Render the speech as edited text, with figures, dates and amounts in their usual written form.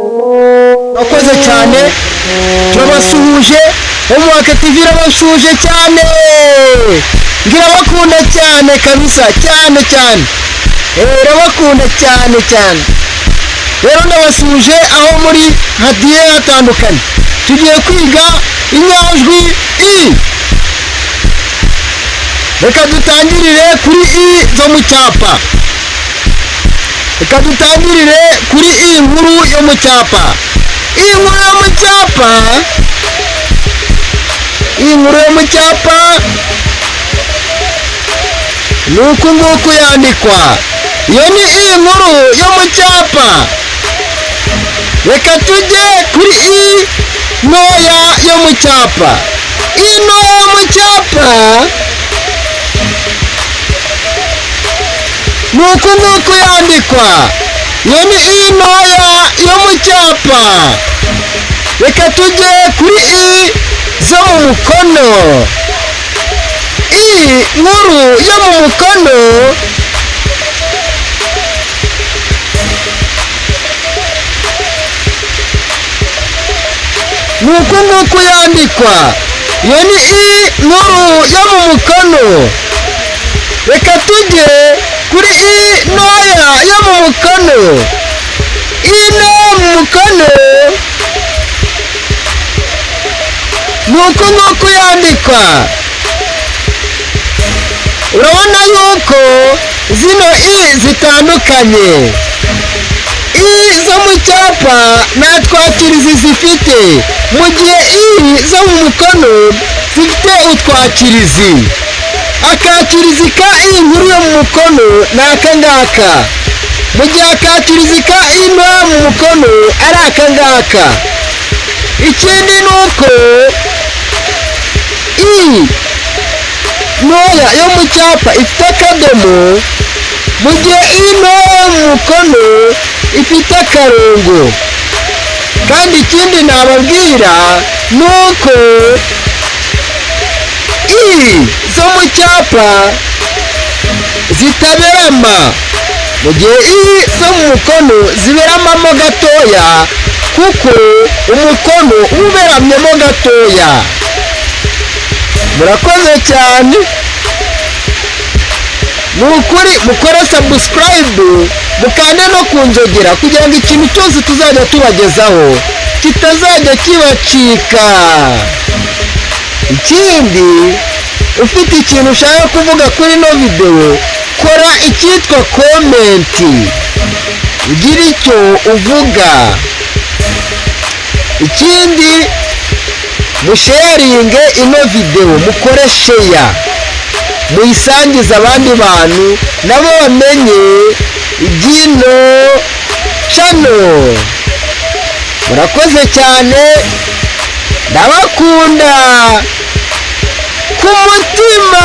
Murakoze cyane, turabasuhuje, Homework TV irabasuhuje cyane, ngirabakunda cyane kabisa, cyane cyane, irabakunda cyane cyane. Rero ndabasuhuje aho muri hadiye hatandukanye. Tugiye kwiga inyajwi i. Reka dutangirire kuri i zo mu cyapa. Reka dutangirire kuri i nkuru yo mu cyapa. I nkuru yo mu cyapa. I nkuru yo mu cyapa. Nuku nguku yandikwa. Iyo ni i nkuru yo mu cyapa. Reka tujye kuri i ntoya yo mu cyapa. I ntoya yo mu cyapa. Nuku nguku yandikwa. Iyo ni i ntoya yo mu cyapa. Reka tujye kuri i zo mu mukono. I nkuru yo mu mukono. Nuku nguku yandikwa. Iyo ni i nkuru yo mu mukono. Reka tujye kuri i ntoya yo mu mukono. I ntoya mu mukono. Nuku nguku yandikwa. Urabona yuko zino i zitandukanye. I zo mu cyapa nta twakirizi zifite, mu gihe i zo mu mukono zifite utwakirizi. Akakirizi ka i nkuru yo mu mukono ni aka ngaka, mu gihe akakirizi ka i ntoya mu mukono ari aka ngaka. Ikindi ni uko i ntoya yo mu cyapa ifite akadomo, mu gihe i ntoya yo mu mukono ifite akarongo. Kandi ikindi nababwira ni uko i zo mu cyapa zitaberama, mu gihe i zo mu mukono ziberamamo gatoya, kuko umukono uba uberamyemo gatoya. Murakoze cyane, ni ukuri mukore subscribe, mukande no kunzogera kugira ngo ikintu cyose tuzajya tubagezaho kitazajya kibacika. Ikindi, ufite ikintu ushaka kuvuga kuri no video, kora icyitwa komenti, ugira icyo uvuga. Ikindi, musharinge ino video, mukore share, muyisangiza abandi bantu nabo bamenye ibyino channel. Murakoze cyane, ndabakunda ku mutima.